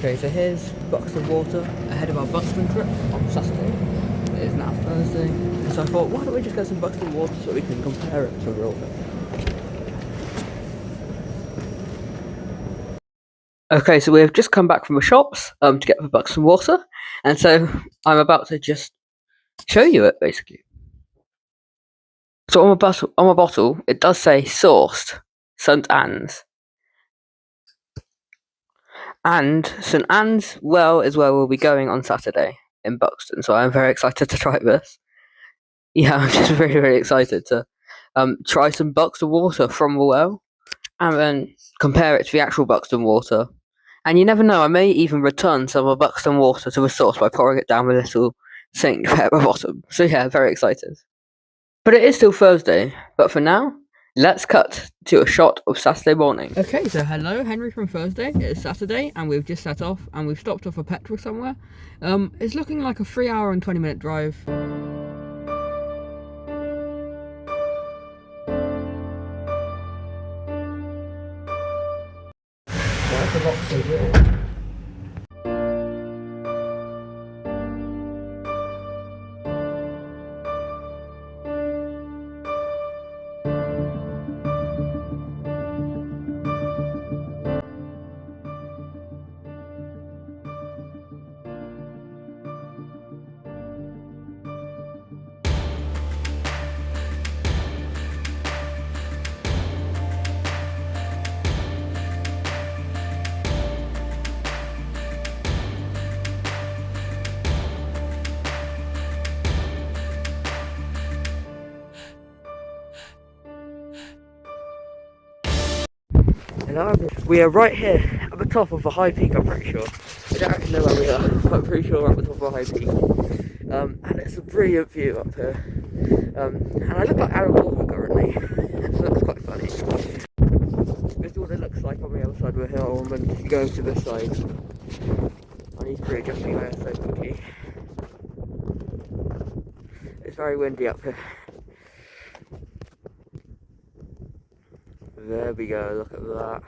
Okay, so here's Buxton water ahead of our Buxton trip on Saturday. It is now Thursday, so I thought, why don't we just get some Buxton water so we can compare it to real thing. Okay, so we have just come back from the shops to get the Buxton water, and so I'm about to just show you it basically. So on my bottle, it does say sourced St Anne's. And St Anne's well is where we'll be going on Saturday in Buxton, so I'm very excited to try this. Yeah, I'm just very, very excited to try some Buxton water from the well and then compare it to the actual Buxton water. And you never know, I may even return some of Buxton water to the source by pouring it down the little sink at the bottom. So yeah, very excited. But it is still Thursday, but for now, let's cut to a shot of Saturday morning. Okay, so hello, Henry from Thursday. It is Saturday, and we've just set off, and we've stopped off for petrol somewhere. It's looking like a 3-hour and 20-minute drive. That's a lot so good. Hello, we are right here at the top of the high peak, I'm pretty sure. I don't actually know where we are, but I'm pretty sure we're at the top of the high peak. And it's a brilliant view up here. And I look like Aaron Walker currently, so that's quite funny. This is what it looks like on the other side of the hill, and then you go to this side. I need to readjust my hair so quickly. It's very windy up here. There we go, look at that.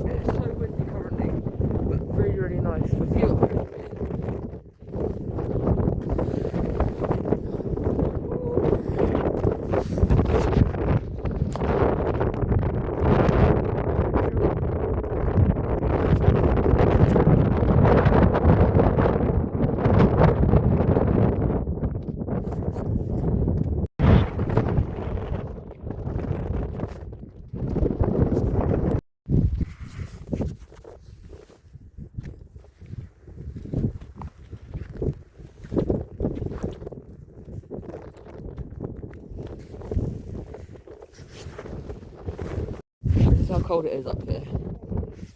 It's so windy currently, but really, really nice. The view up here. How cold it is up here.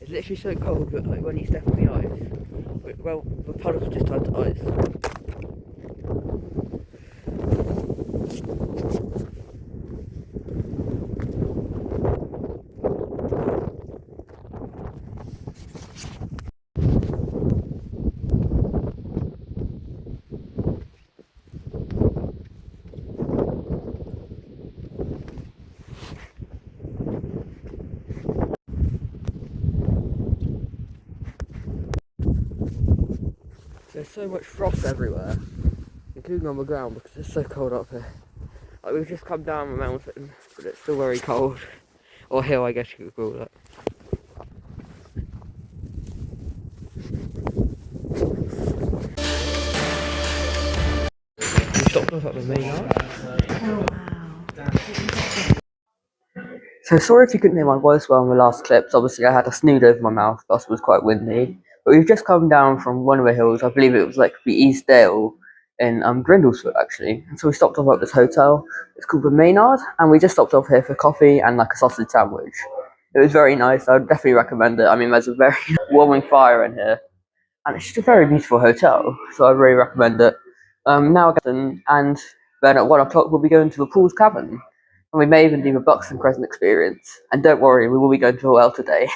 It's literally so cold that like when you step on the ice, well, the puddles just turn to ice. There's so much frost everywhere, including on the ground, because it's so cold up here. Like we've just come down the mountain, but it's still very cold. Or hill, I guess you could call it. We stopped off at the main arch. Oh wow. So sorry if you couldn't hear my voice well in the last clips. Obviously, I had a snood over my mouth, plus it was quite windy. But we've just come down from one of the hills. I believe it was like the East Dale in Grindlesford, actually. And so we stopped off at this hotel. It's called the Maynard, and we just stopped off here for coffee and like a sausage sandwich. It was very nice. I would definitely recommend it. I mean, there's a very warming fire in here, and it's just a very beautiful hotel. So I really recommend it. Now, and then at 1 o'clock we'll be going to the Poole's Cavern. And we may even do a Buxton Crescent experience. And don't worry, we will be going to a well today.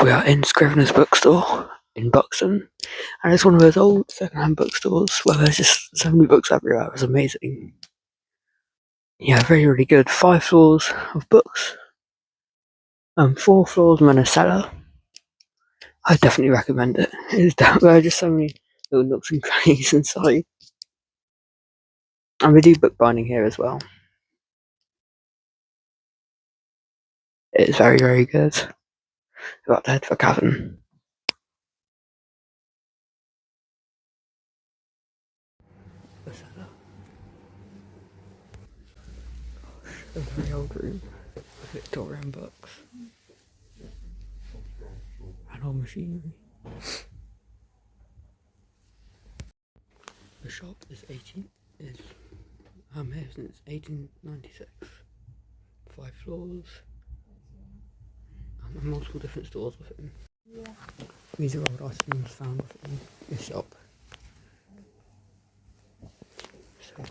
We are in Scrivener's bookstore in Buxton, and it's one of those old second-hand bookstores where there's just so many books everywhere. It's amazing. Yeah, very, really good. 5 floors of books, 4 floors and then a cellar. I definitely recommend it. There are just so many little nooks and crannies inside. And we do bookbinding here as well. It's very, very good. We're about to head for Cavern. The cellar. A very old room with Victorian books and old machinery. The shop is here since 1896. 5 floors and multiple different stores within. Yeah. These are old items found within this shop. So cool.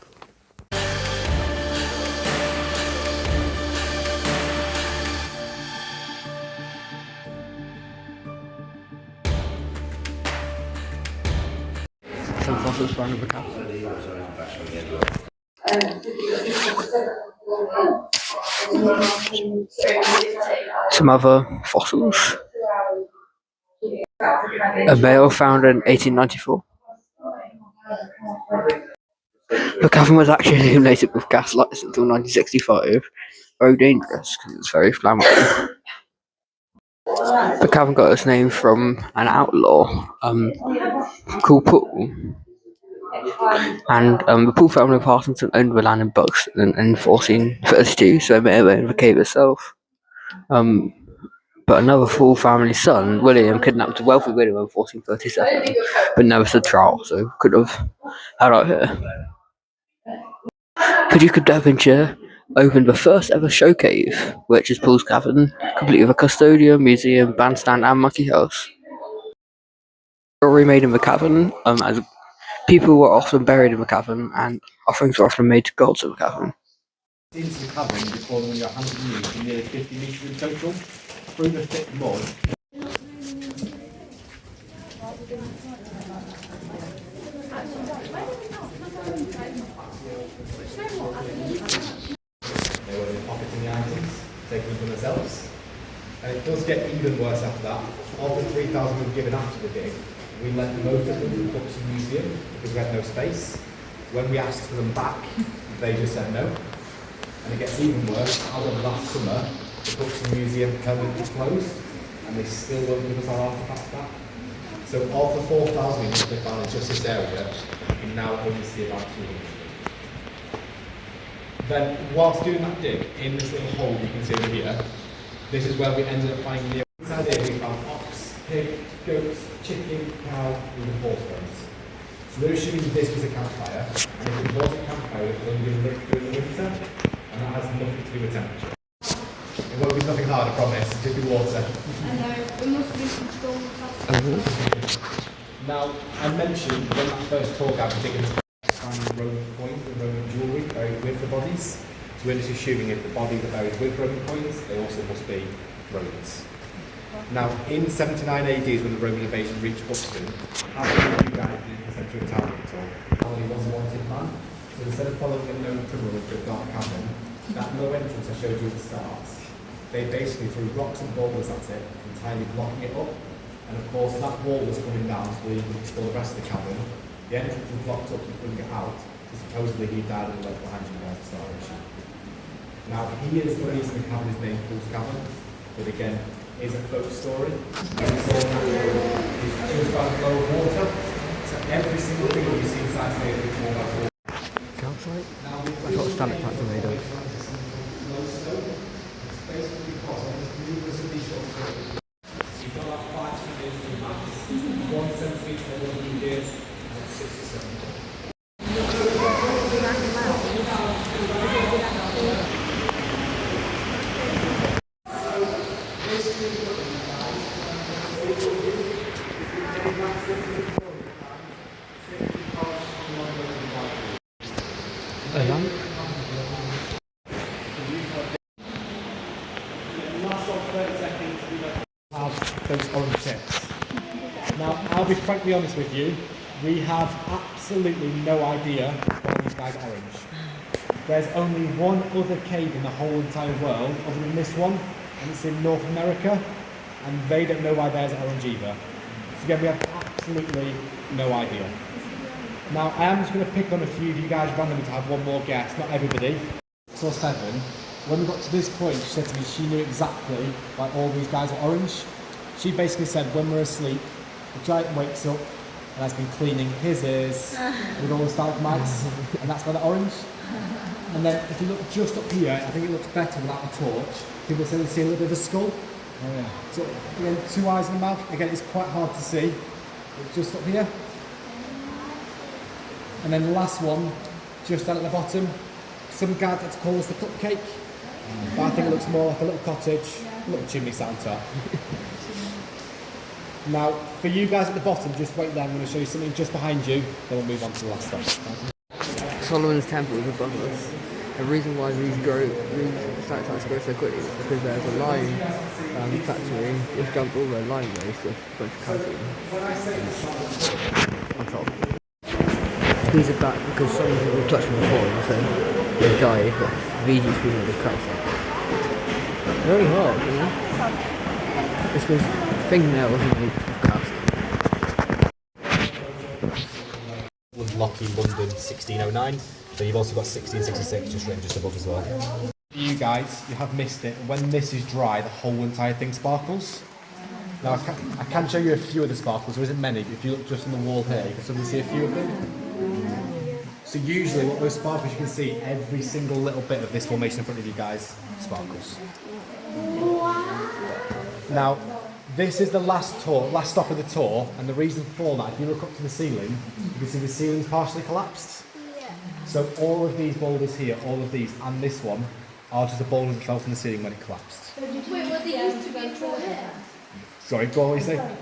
Some fossils found in the castle. Some other fossils. A bale found in 1894. The cavern was actually illuminated with gas lights until 1965. Very dangerous because it's very flammable. The cavern got its name from an outlaw called Poole. And the Poole family of Partington owned the land in Buxton in 1432, so it may have been the cave itself. But another Poole family son, William, kidnapped a wealthy widow in 1437, but never stood trial, so could have had out here. Paducah, Devonshire opened the first ever show cave, which is Poole's Cavern, complete with a custodian, museum, bandstand, and monkey house. Jewelry made in the cavern, as people were often buried in the cavern, and offerings were often made to gods in the cavern. Into the cavern before them when your hands and knees for nearly 50 metres in total, through the thick mud. They were pocketing the items, taking them for themselves. And it does get even worse after that. Of the 3,000 we've given after the dig, we let most of them to the Buxton Museum because we had no space. When we asked for them back, they just said no. And it gets even worse. As of last summer, the Buxton Museum permanently closed, and they still won't give us our artefacts back. So of the 4,000 units they found in just this area, you can now only see about 200. Then, whilst doing that dig, in this little hole you can see over here, this is where we ended up finding the inside here we found ox, pig, goats, chicken, cow, and horse bones. So they're assuming this was a campfire, and if it was a campfire, it would only been lit during the winter, and that has nothing to do with temperature. It won't be nothing hard, I promise, it'll just be water. I know, it must be some storm. Now, I mentioned when that first tour guide was digging into finding Roman coins and Roman jewellery buried with the bodies. So we're just assuming if the bodies are buried with Roman coins, they also must be Romans. Now, in 79 AD is when the Roman invasion reached Buxton. How many of you guys in the centre of town at all? He was a wanted man. So instead of following a known criminal into a dark cavern, that low entrance I showed you at the start, they basically threw rocks and boulders at it, entirely blocking it up. And of course, that wall was coming down so they could explore the rest of the cavern. The entrance was blocked up and couldn't get out. So supposedly he died in the local handshake guys at starvation. Now, he is the reason the cavern is named Poole's Cavern, but again, is a folk story. It's all just by the flow of water. So every single thing that you see inside here is more like water. Sounds like that's what stalactites are made of. Basically because numerous of these short stories. You've got like 5 centimetres in the mass, 1 centimetre over 100 years, and it's 67 foot. Those orange tips. Now, I'll be frankly honest with you, we have absolutely no idea why these guys are orange. There's only one other cave in the whole entire world other than this one, and it's in North America, and they don't know why theirs are orange either. So again, we have absolutely no idea. Now, I am just going to pick on a few of you guys randomly to have one more guess, not everybody. So 7, when we got to this point, she said to me she knew exactly why all these guys are orange. She basically said when we're asleep, the giant wakes up and has been cleaning his ears with all the stalagmites, and that's why they're orange. And then if you look just up here, I think it looks better without a torch. People say they see a little bit of a skull. Oh, yeah. So again, 2 eyes in the mouth. Again, it's quite hard to see. But just up here. And then the last one, just down at the bottom. Some guys like to call this the cupcake, but I think it looks more like a little cottage, a little chimney sat on top. Now, for you guys at the bottom, just wait there, I'm going to show you something just behind you, then we'll move on to the last stuff. Solomon's Temple is above us. The reason why these stalactites grow so quickly is because there's a lime factory which dumped all their lime waste with a bunch of calcium on top. These are back because some people touched them before and so they died, but these used to be made of calcium. Very hard, you know? It's because fingernails are made of calcium. Lockheed, London, 1609. So you've also got 1666 just written just above as well. You guys, you have missed it. When this is dry, the whole entire thing sparkles. Now I can show you a few of the sparkles. There isn't many. If you look just on the wall here, you can suddenly see a few of them. So usually what those sparkles, you can see every single little bit of this formation in front of you guys sparkles. Now, this is the last stop of the tour, and the reason for that, if you look up to the ceiling, you can see the ceiling's partially collapsed. Yeah. So all of these boulders here, all of these, and this one, are just the boulders that fell from the ceiling when it collapsed. Wait, were they used to be for here? Sorry, go on, what you say?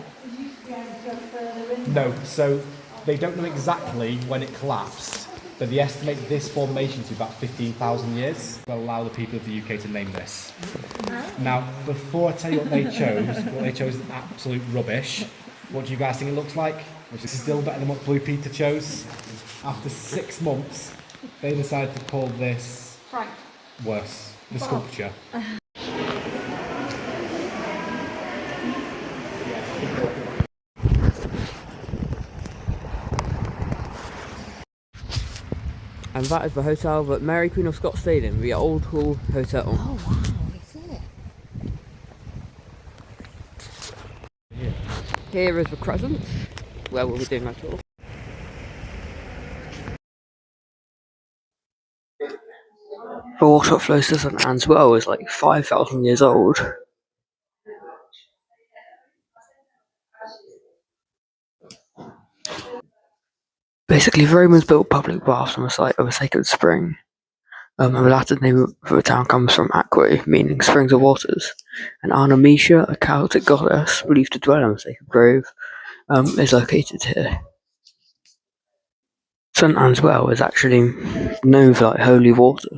No, so they don't know exactly when it collapsed, but they estimate this formation to be about 15,000 years. Will allow the people of the UK to name this. Now, before I tell you what they chose is absolute rubbish. What do you guys think it looks like? Which is still better than what Blue Peter chose. After 6 months, they decided to call this Frank. Worse, the sculpture. And that is the hotel that Mary Queen of Scots stayed in, the Old Hall Hotel. Oh wow, is it? Here is the Crescent, where we'll be doing our tour. The water that flows to St Anne's Well is like 5,000 years old. Basically, the Romans built public baths on the site of a sacred spring. And the Latin name of the town comes from aquae, meaning springs of waters. And Artemisia, a Celtic goddess believed to dwell in the sacred grove, is located here. St Anne's Well is actually known for like holy water.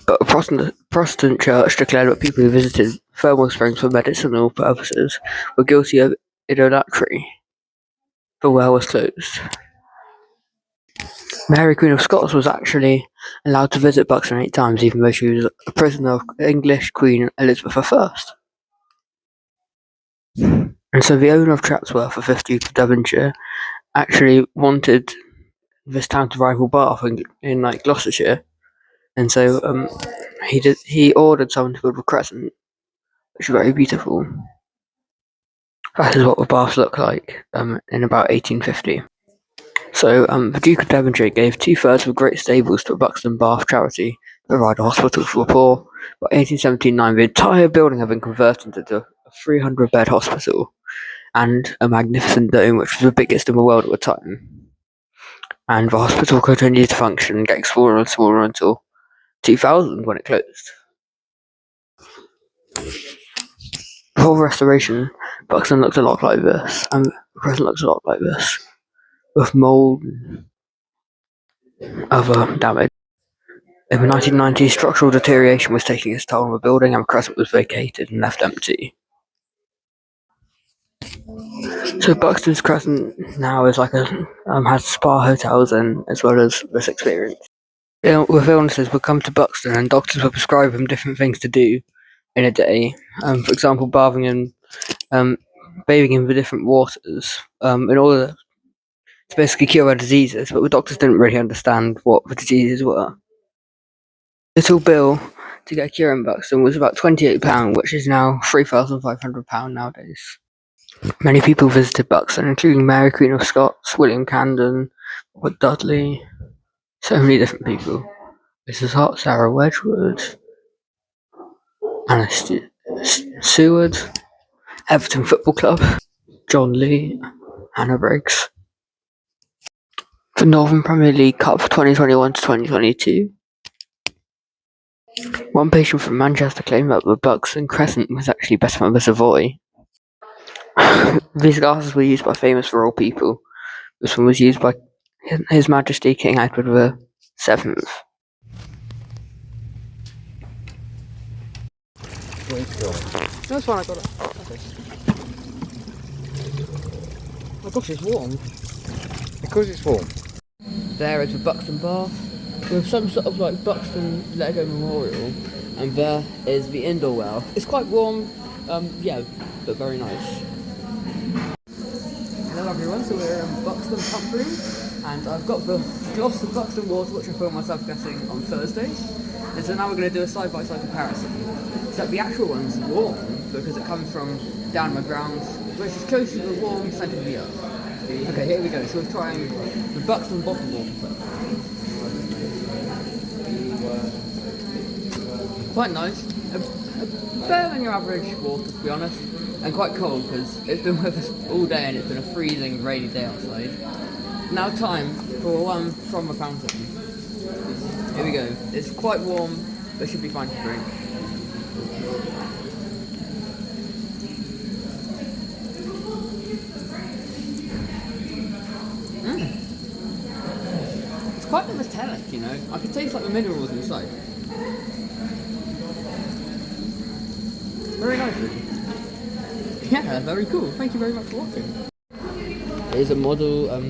But a Protestant church declared that people who visited thermal springs for medicinal purposes were guilty of idolatry. The well was closed. Mary Queen of Scots was actually allowed to visit Buxton 8 times, even though she was a prisoner of English Queen Elizabeth I. And so the owner of Chatsworth, the 5th Duke of Devonshire, actually wanted this town to rival Bath in like Gloucestershire, and so he ordered someone to build a crescent, which is very beautiful. That is what the baths look like in about 1850. So the Duke of Devonshire gave 2/3 of the great stables to a Buxton Bath charity to provide a hospital for the poor. By 1879, the entire building had been converted into a 300-bed hospital and a magnificent dome, which was the biggest in the world at the time. And the hospital continued to function, getting smaller and smaller until 2000 when it closed. Before restoration, Buxton looked a lot like this, and the present looks a lot like this, with mould and other damage. In the 1990s, structural deterioration was taking its toll on the building, and the crescent was vacated and left empty. So Buxton's Crescent now is like has spa hotels and as well as this experience. With illnesses, we'll come to Buxton, and doctors will prescribe them different things to do in a day. For example, bathing and bathing in the different waters in order to basically cure our diseases. But the doctors didn't really understand what the diseases were. Total bill to get a cure in Buxton was about £28, which is now £3,500 nowadays. Many people visited Buxton, including Mary Queen of Scots, William Camden, Robert Dudley, so many different people. Mrs. Hart, Sarah Wedgwood, Anna Seward, Everton Football Club, John Lee, Hannah Briggs. The Northern Premier League Cup 2021 to 2022. One patient from Manchester claimed that the Buxton Crescent was actually better than the Savoy. These glasses were used by famous royal people. This one was used by His Majesty King Edward VII. No, No, it's fine, I got it. Okay. Oh gosh, it's warm. because it's warm. There is the Buxton Bath with some sort of like Buxton Lego memorial, and there is the indoor well. It's quite warm, yeah, but very nice. Hello everyone, so we're in Buxton Pump Room, and I've got the gloss of Buxton water which I filmed myself getting on Thursday, and so now we're going to do a side-by-side comparison. So the actual one's warm because it comes from down the ground, which is close to the warm centre of the earth. Okay, here we go, so we're trying the Buxton bottled water first. Quite nice, better than your average water to be honest. And quite cold because it's been with us all day and it's been a freezing rainy day outside. Now time for one from the fountain. Here we go. It's quite warm, but should be fine to drink. It's quite metallic, you know. I can taste like the minerals inside. Very nice. Yeah, very cool. Thank you very much for watching. Here's a model of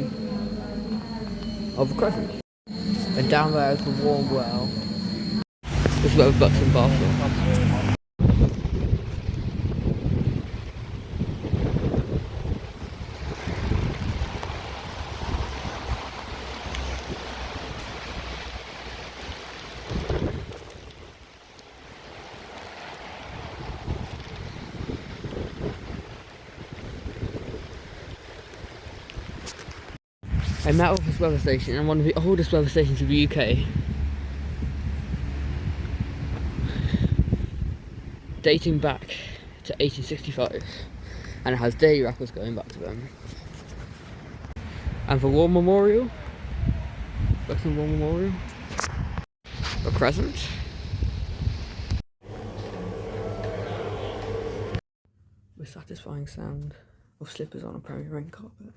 a crescent. And down there is the warm well. This is where the Buxton Bath is. a met off this weather station in one of the oldest weather stations of the UK, dating back to 1865, and it has day records going back to them. And the War Memorial, Buxton War Memorial, a crescent. The satisfying sound of slippers on a Premier Inn carpet.